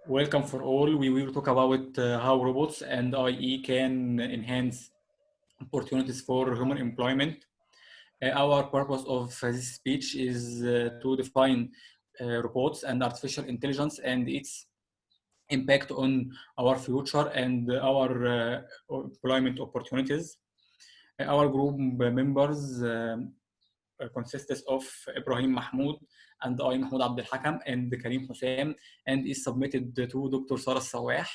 Welcome for all. We will talk about how robots and IE can enhance opportunities for human employment. Our purpose of this speech is to define robots and artificial intelligence and its impact on our future and our employment opportunities. Our group members consists of Ibrahim Mahmoud and I, Mahmoud Abdel-Hakam, and Karim Hussein, and is submitted to Dr. Sarah Sawah.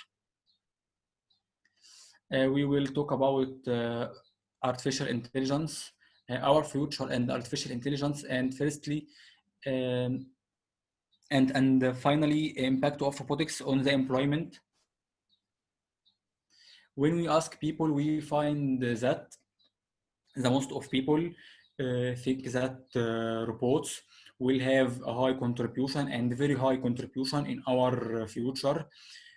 We will talk about artificial intelligence, our future and artificial intelligence, and firstly, um, and finally, impact of robotics on the employment. When we ask people, we find that the most of people think that robots will have a high contribution and very high contribution in our future,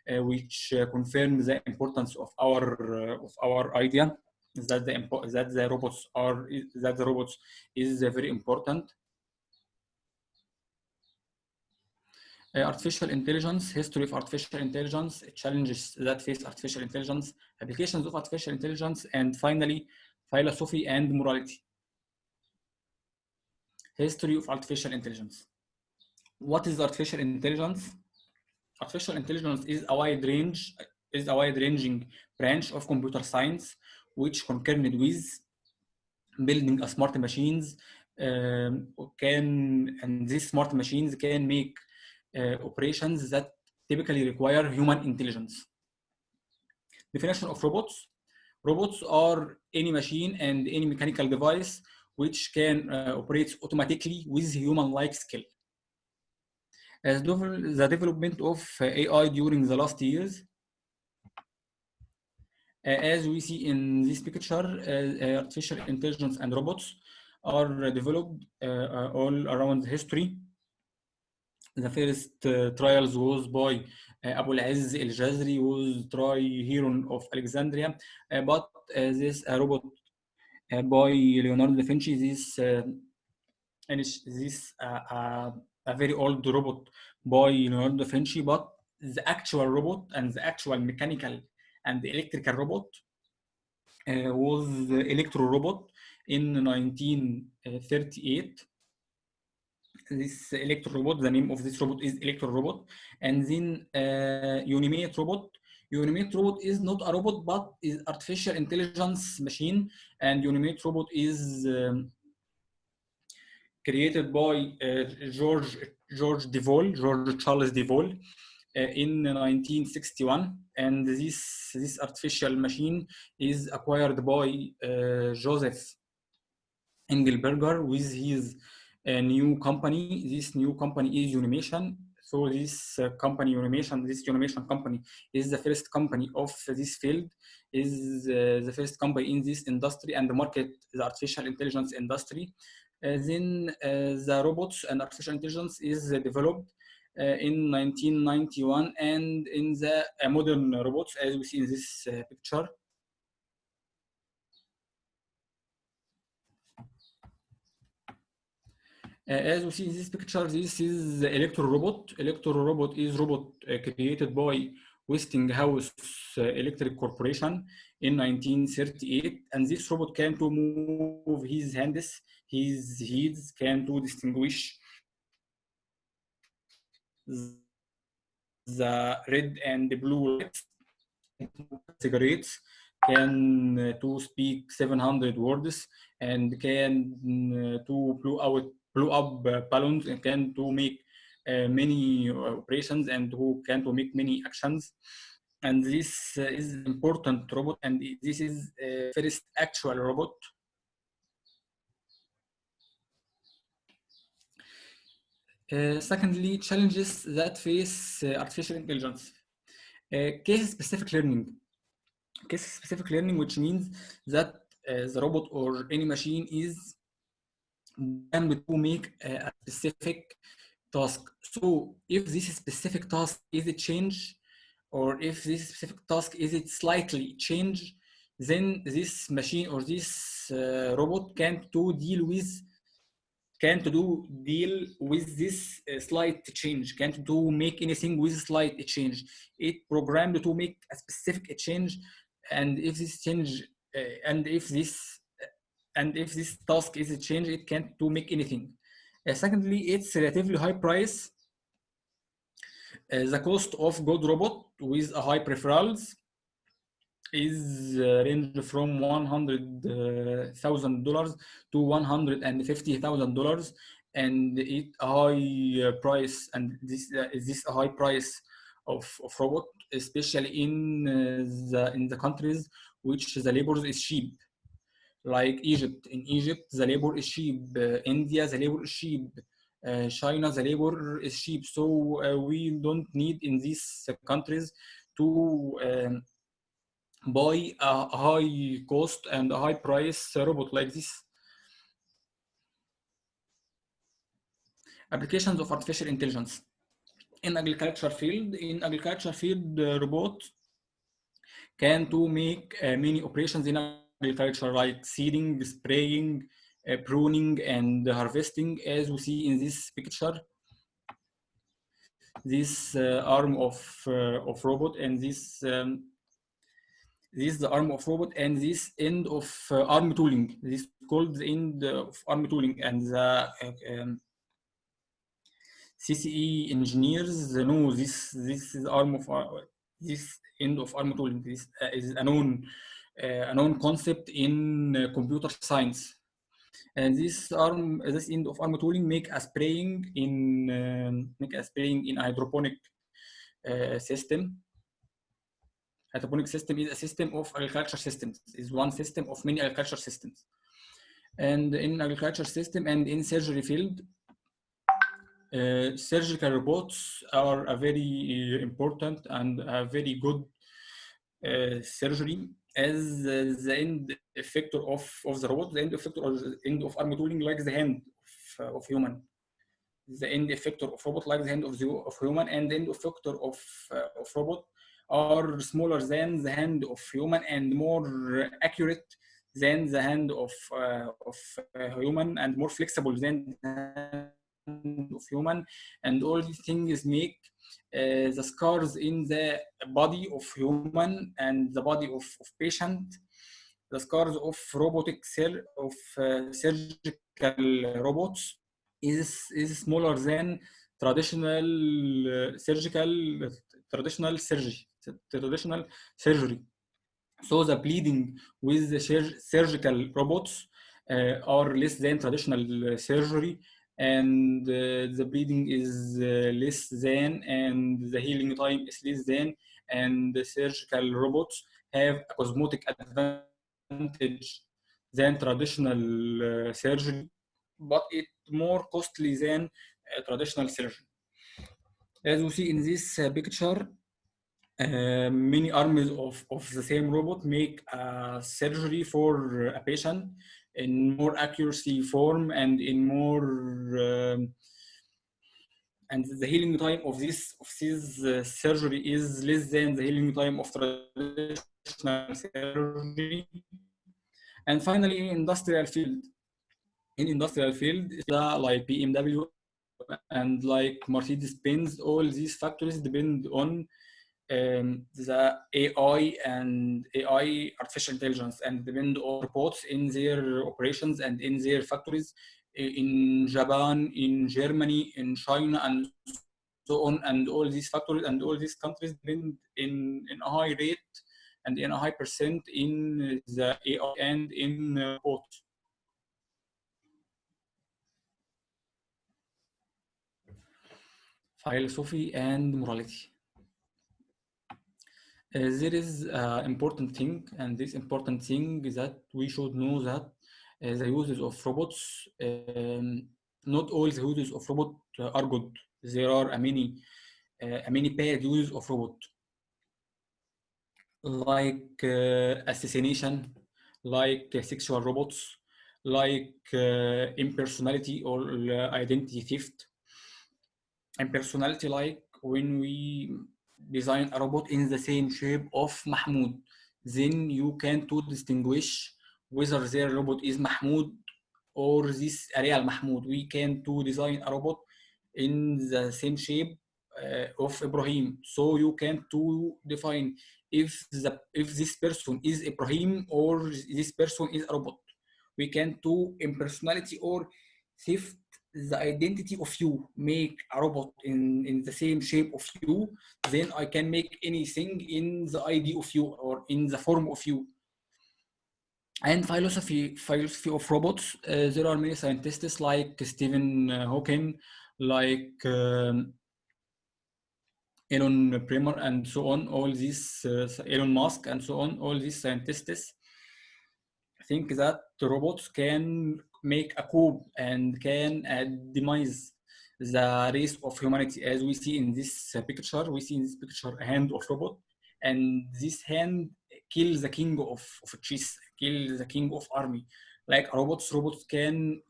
which confirms the importance of our idea that the robots is very important. Artificial intelligence, history of artificial intelligence, challenges that face artificial intelligence, applications of artificial intelligence, and finally, philosophy and morality. History of artificial intelligence. What is artificial intelligence? Artificial intelligence is a wide-ranging branch of computer science which concerned with building a smart machines and these smart machines can make operations that typically require human intelligence. Definition of robots. Robots are any machine and any mechanical device which can operate automatically with human-like skill. As the development of AI during the last years, as we see in this picture, artificial intelligence and robots are developed all around history. The first trials was by Abu al-Izz al-Jazri, was hero of Alexandria, but this robot by Leonardo da Vinci, this a very old robot by Leonardo da Vinci, but the actual robot and the actual mechanical and electrical robot was the electro robot in 1938. This electro robot, the name of this robot is electro robot, and then Unimate robot. Unimate robot is not a robot but is artificial intelligence machine, and Unimate robot is created by George Charles Devol in 1961, and this artificial machine is acquired by Joseph Engelberger with his new company. This new company is Unimation. So this Unimation company is the first company of this field, is the first company in this industry and the market, the artificial intelligence industry. Then the robots and artificial intelligence is developed in 1991, and in the modern robots, as we see in this picture. As we see in this picture, this is the Electro Robot. Electro Robot is robot created by Westinghouse Electric Corporation in 1938, and this robot can to move his hands, his heads, can to distinguish the red and the blue lights, cigarettes, can to speak 700 words, and can to blow up balloons, and can to make many operations, and who can to make many actions. And this is important robot, and this is first actual robot. Secondly, challenges that face artificial intelligence. Case-specific learning. Case-specific learning, which means that the robot or any machine is programmed to make a specific task. So if this specific task is a change, or if this specific task is it slightly change, then this machine or this robot can to deal with can't do deal with this slight change, can't do make anything with slight change. It programmed to make a specific change, and if this change and if this task is a change, it can't do make anything. Secondly, it's relatively high price. The cost of good robot with a high preference is range from $100,000 to $150,000, and it a high price, and this a high price of robot, especially in the countries which the labor is cheap, like Egypt. In Egypt, the labor is cheap. India, the labor is cheap. China, the labor is cheap. So we don't need in these countries to buy a high cost and a high price robot like this. Applications of artificial intelligence in agriculture field, robot can to make many operations in agriculture, like seeding, spraying, pruning, and harvesting, as we see in this picture. This arm of robot, and this is the arm of robot, and this end of arm tooling. This is called the end of arm tooling, and the CCE engineers know this is arm of this end of arm tooling. This is a known concept in computer science. And this end of arm tooling make a spraying in a hydroponic system. Hydroponic system is a system of agriculture systems. Is one system of many agriculture systems. And in agriculture system and in surgery field, surgical robots are a very important and a very good surgery, as the end effector of the robot, the end effector or the end of arm tooling, like the hand of human. The end effector of robot like the hand of human, and the end effector of robot are smaller than the hand of human and more accurate than the hand of human, and more flexible than the hand of human. And all these things make the scars in the body of human and the body of patient, the scars of surgical robots is smaller than traditional traditional surgery. So the bleeding with the surgical robots are less than traditional surgery, and the bleeding is less than, and the healing time is less than, and the surgical robots have a cosmetic advantage than traditional surgery, but it's more costly than traditional surgery. As we see in this picture, many arms of the same robot make a surgery for a patient in more accuracy form and in more and the healing time of this surgery is less than the healing time of traditional surgery. And finally, in industrial field, like BMW and like Mercedes-Benz, all these factories depend on the AI, artificial intelligence, and depend on robots in their operations and in their factories in Japan, in Germany, in China, and so on. And all these factories and all these countries depend in a high rate and in a high percent in the AI and in robots. Philosophy and morality. There is an important thing, and this important thing is that we should know that the uses of robots, not all the uses of robot are good. There are many bad uses of robot, like assassination, like sexual robots, like impersonality or identity theft. Impersonality, like when we design a robot in the same shape of Mahmoud, then you can to distinguish whether their robot is Mahmoud or this real Mahmoud. We can to design a robot in the same shape of Ibrahim. So you can to define if this person is Ibrahim or this person is a robot. We can to impersonality or shift the identity of you, make a robot in the same shape of you, then I can make anything in the ID of you or in the form of you. And philosophy of robots, there are many scientists like Stephen Hawking, like Elon Bremer, and so on. All these Elon Musk, and so on. All these scientists think that the robots can make a coup and can demise the race of humanity, as we see in this picture. We see in this picture a hand of robot, and this hand kill the king of chess, kill the king of army. Like robots can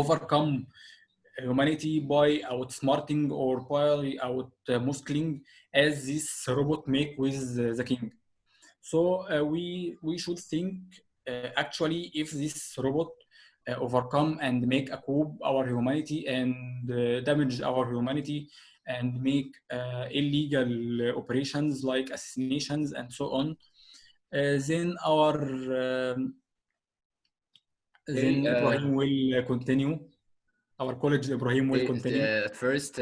overcome humanity by outsmarting or by out muscling, as this robot make with the king. So we should think actually if this robot overcome and make a coup our humanity and damage our humanity and make illegal operations like assassinations and so on, then our Okay, then Ibrahim will continue. Our college Ibrahim will continue. At first,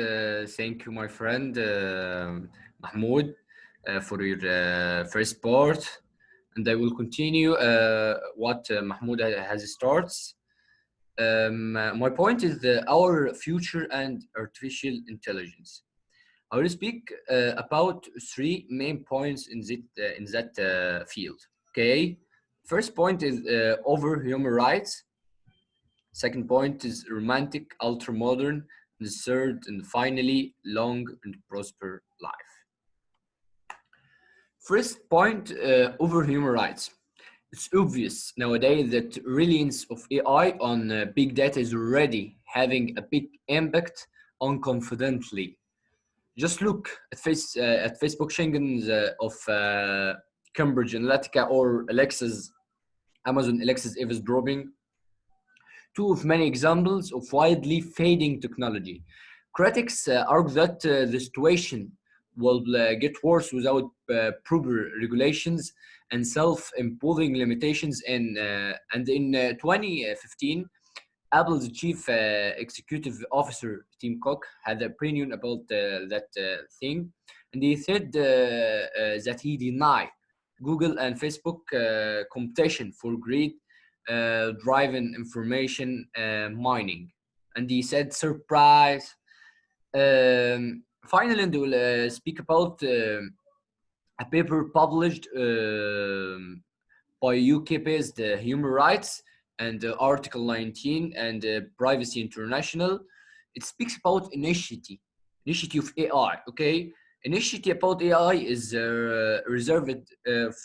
thank you, my friend Mahmoud, for your first part, and I will continue what Mahmoud has starts. My point is our future and artificial intelligence. I will speak about three main points in that field. Okay, first point is over human rights. Second point is romantic, ultra modern. The third and finally, long and prosper life. First point over human rights. It's obvious nowadays that reliance of AI on big data is already having a big impact on confidently. Just look at Facebook Schengen's of Cambridge Analytica or Alexa's Amazon Alexa's eavesdropping, two of many examples of widely fading technology. Critics argue that the situation will get worse without proper regulations and self-imposing limitations. And in 2015, Apple's chief executive officer, Tim Cook, had an opinion about that thing, and he said that he denied Google and Facebook competition for greed driven information mining. And he said, surprise. Finally, we will speak about a paper published by UK-based Human Rights and Article 19 and Privacy International. It speaks about initiative of AI, okay? Initiative about AI is reserved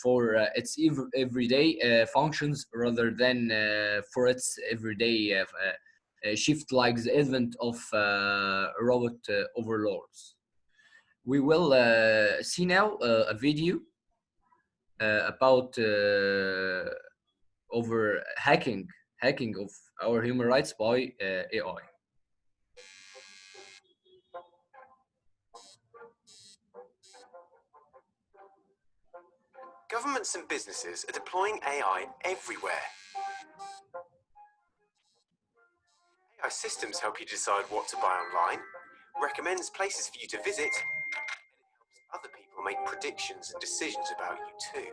for its everyday functions rather than for its everyday shift, like the advent of robot overlords. We will see now a video about over hacking of our human rights by AI. Governments and businesses are deploying AI everywhere. AI systems help you decide what to buy online, recommends places for you to visit, and it helps other people make predictions and decisions about you too.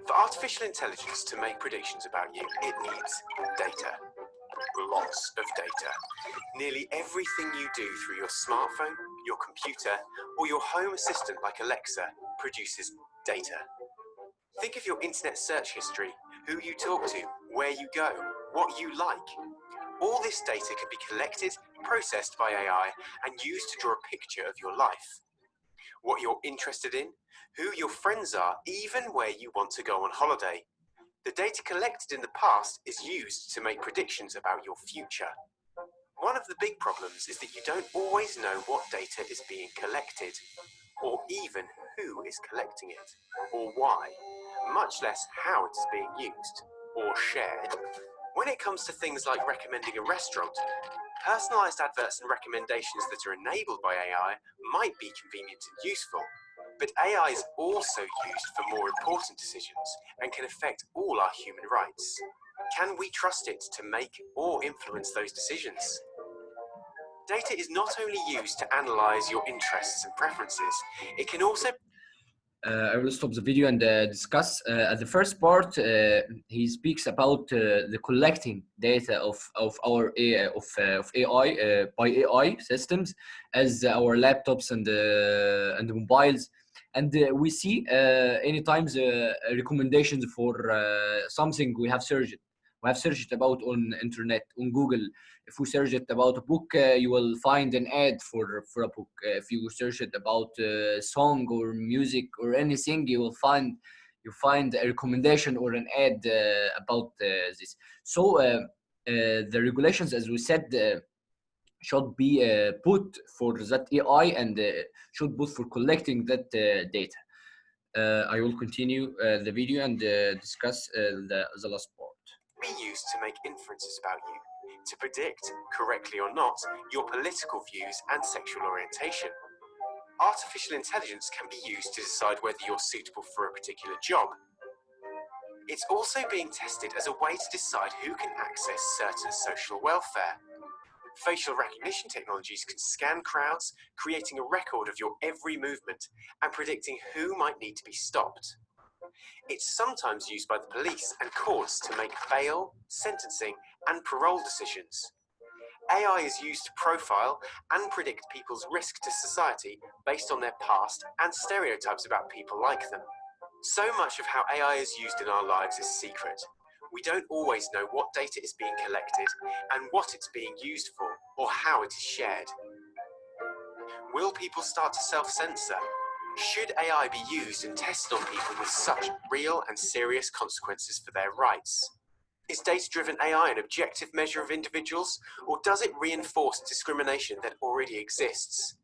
For artificial intelligence to make predictions about you, it needs data. Lots of data. Nearly everything you do through your smartphone, your computer, or your home assistant like Alexa produces data. Think of your internet search history, who you talk to, where you go, what you like. All this data can be collected, processed by AI, and used to draw a picture of your life. What you're interested in, who your friends are, even where you want to go on holiday. The data collected in the past is used to make predictions about your future. One of the big problems is that you don't always know what data is being collected, or even who is collecting it, or why, much less how it is being used. or shared. When it comes to things like recommending a restaurant, personalized adverts and recommendations that are enabled by AI might be convenient and useful, but AI is also used for more important decisions and can affect all our human rights. Can we trust it to make or influence those decisions? Data is not only used to analyze your interests and preferences, it can also I will stop the video and discuss. At the first part, he speaks about the collecting data of our of AI by AI systems, as our laptops and mobiles, and we see anytime recommendations for something we have searched. We have searched about on internet, on Google. If we search it about a book, you will find an ad for a book. If you search it about song or music or anything, you find a recommendation or an ad about this. So the regulations, as we said, should be put for that AI and should put for collecting that data. I will continue the video and discuss the last part. be used to make inferences about you, to predict, correctly or not, your political views and sexual orientation. Artificial intelligence can be used to decide whether you're suitable for a particular job. It's also being tested as a way to decide who can access certain social welfare. Facial recognition technologies can scan crowds, creating a record of your every movement and predicting who might need to be stopped. It's sometimes used by the police and courts to make bail, sentencing, and parole decisions. AI is used to profile and predict people's risk to society based on their past and stereotypes about people like them. So much of how AI is used in our lives is secret. We don't always know what data is being collected and what it's being used for or how it is shared. Will people start to self-censor? Should AI be used and tested on people with such real and serious consequences for their rights? Is data-driven AI an objective measure of individuals, or does it reinforce discrimination that already exists?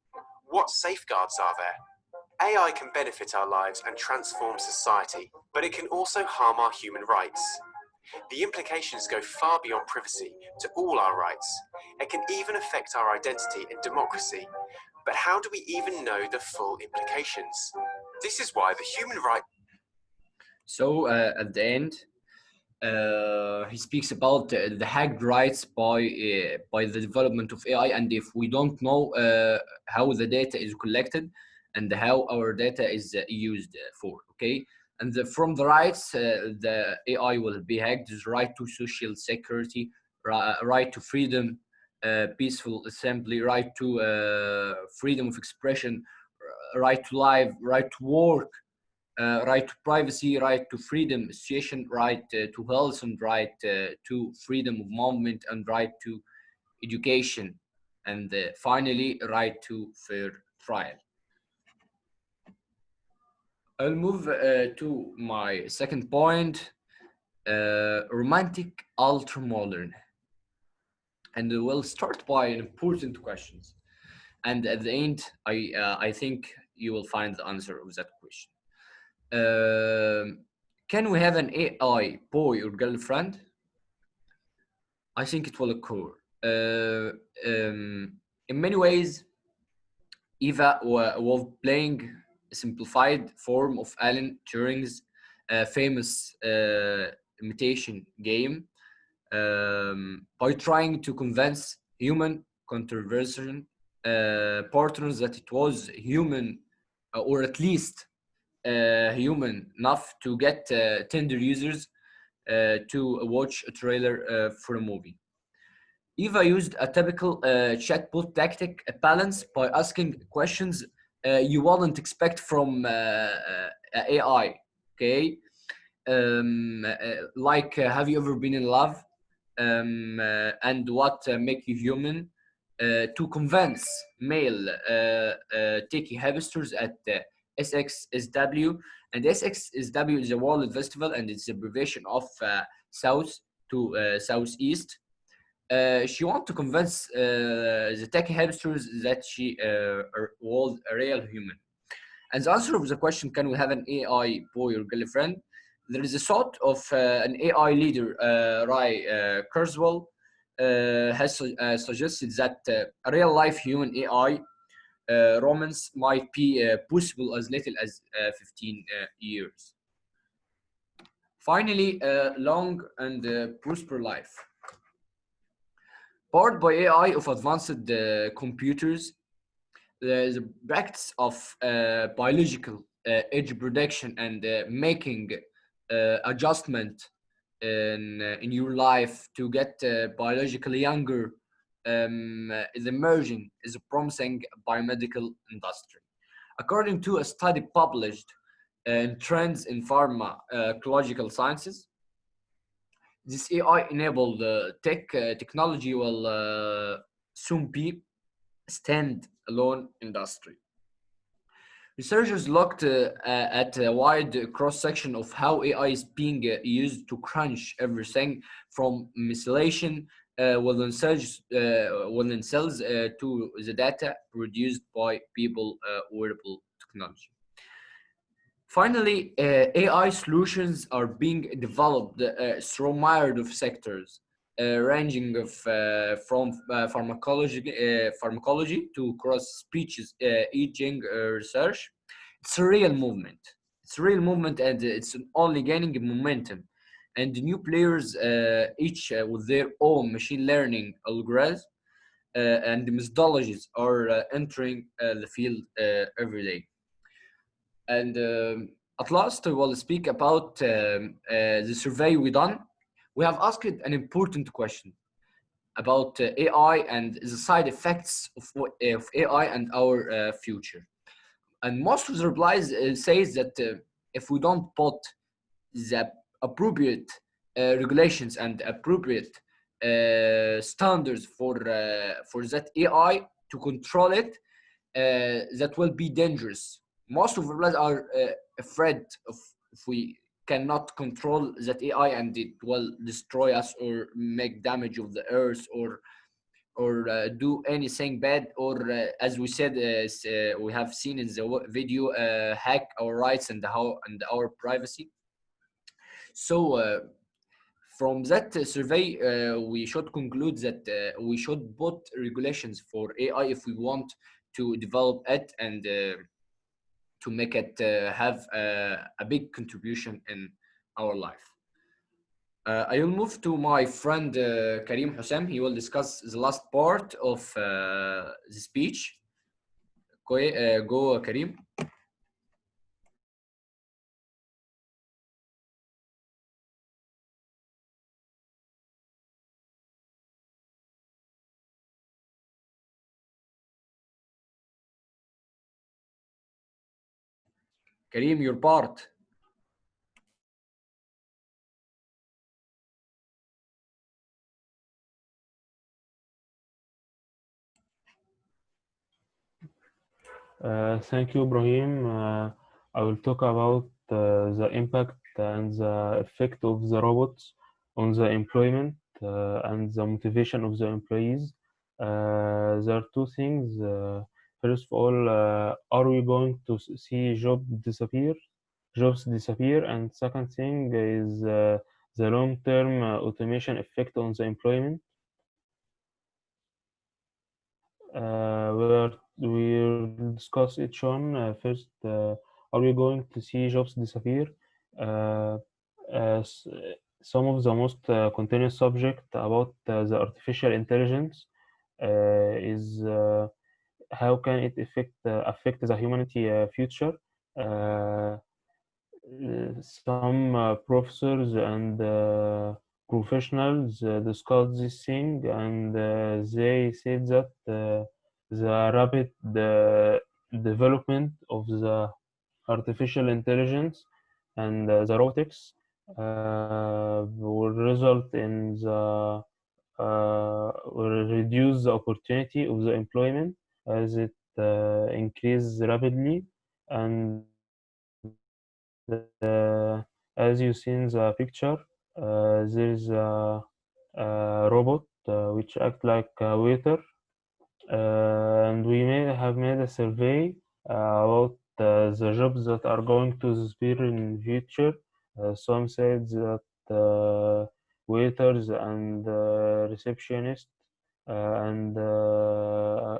What safeguards are there? AI can benefit our lives and transform society, but it can also harm our human rights. The implications go far beyond privacy to all our rights. It can even affect our identity and democracy. But how do we even know the full implications? This is why the human right. So at the end, he speaks about the hacked rights by the development of AI, and if we don't know how the data is collected and how our data is used for, okay? And from the rights, the AI will be hacked. There's right to social security, right to freedom, peaceful assembly, right to freedom of expression, right to life, right to work, right to privacy, right to freedom association, right to health, and right to freedom of movement, and right to education, and finally, right to fair trial. I'll move to my second point, romantic ultramodern. And we'll start by an important questions. And at the end, I think you will find the answer of that question. Can we have an AI boy or girlfriend? I think it will occur. In many ways, Eva was playing a simplified form of Alan Turing's famous imitation game by trying to convince human controversial partners that it was human, or at least human enough to get Tinder users to watch a trailer for a movie. Eva used a typical chatbot tactic, a balance by asking questions you wouldn't expect from AI. Okay, like have you ever been in love, and what make you human, to convince male techie hipsters at SXSW, and SXSW is a world festival, and it's a abbreviation of south to southeast. She wants to convince the tech hipsters that she was a real human. And the answer of the question, can we have an AI boy or girlfriend? There is a thought of an AI leader, Ray Kurzweil, has suggested that a real-life human AI romance might be possible as little as 15 years. Finally, long and prosper life. Powered by AI of advanced computers, the practice of biological age prediction and making adjustment in your life to get biologically younger is emerging is a promising biomedical industry. According to a study published in Trends in Pharmacological Sciences, this AI-enabled technology will soon be stand-alone industry. Researchers looked at a wide cross-section of how AI is being used to crunch everything from methylation within cells to the data produced by people wearable technology. Finally, AI solutions are being developed through myriad of sectors, ranging from pharmacology to cross-species aging research. It's a real movement. It's a real movement, and it's only gaining momentum. And new players, each with their own machine learning algorithms and methodologies, are entering the field every day. And at last, we will speak about the survey we done. We have asked an important question about AI and the side effects of AI and our future. And most of the replies says that if we don't put the appropriate regulations and appropriate standards for that AI to control it, that will be dangerous. Most of the replies are afraid of if we cannot control that AI and it will destroy us or make damage of the earth or do anything bad, or as we said, we have seen in the video, hack our rights and our privacy. So from that survey, we should conclude that we should put regulations for AI if we want to develop it and to make it have a big contribution in our life. I will move to my friend Karim Hussam. He will discuss the last part of the speech. Go, Karim. Karim, your part. Thank you, Ibrahim. I will talk about the impact and the effect of the robots on the employment and the motivation of the employees. There are two things. First of all, are we going to see jobs disappear? And second thing is the long-term automation effect on the employment. We'll discuss each one. First, are we going to see jobs disappear? Some of the most continuous subject about the artificial intelligence is how can it affect the humanity future. Some professors and professionals discussed this thing, and they said that the rapid development of the artificial intelligence and the robotics will result in will reduce the opportunity of the employment as it increases rapidly. And as you see in the picture, there is a robot which acts like a waiter, and we may have made a survey about the jobs that are going to disappear in the future. Some said that waiters and receptionists and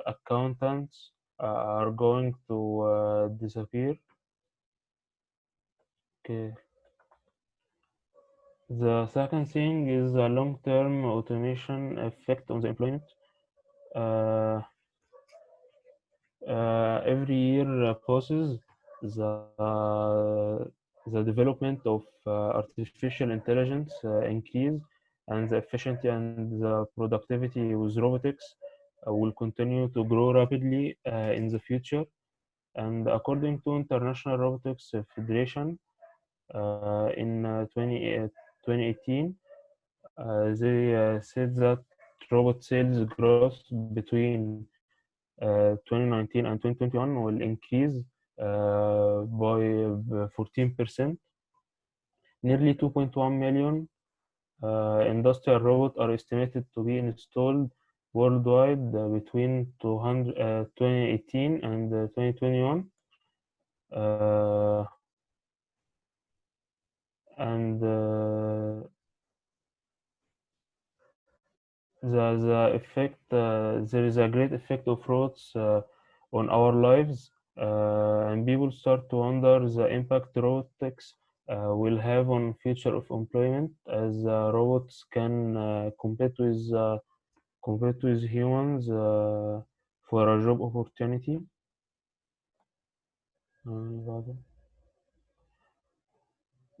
accountants are going to disappear. Okay. The second thing is the long-term automation effect on the employment. Uh, every year passes, the development of artificial intelligence increase, and the efficiency and the productivity with robotics will continue to grow rapidly in the future. And according to International Robotics Federation, in 2018, they said that robot sales growth between 2019 and 2021 will increase by 14%. Nearly 2.1 million industrial robots are estimated to be installed worldwide between 2018 and 2021. Uh, and the effect there is a great effect of robots on our lives, and people start to wonder the impact robotics will have on future of employment, as robots can compete with humans for a job opportunity.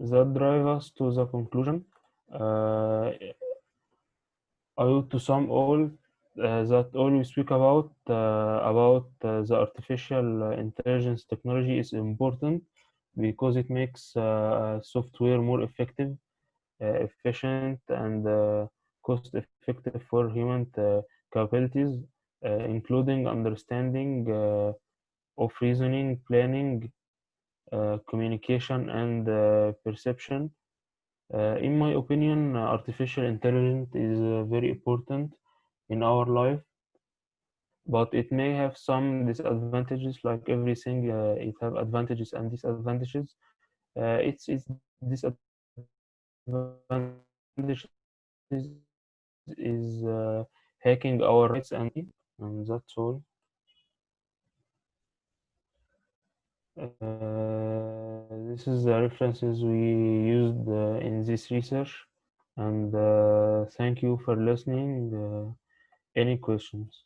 That drives us to the conclusion. I would to sum that all we speak about the artificial intelligence technology is important because it makes software more effective, efficient, and cost effective for human capabilities, including understanding of reasoning, planning, communication, and perception. In my opinion, artificial intelligence is very important in our life, but it may have some disadvantages. Like everything, it have advantages and disadvantages. Its disadvantages is hacking our rights, and that's all. This is the references we used in this research, and thank you for listening. Any questions?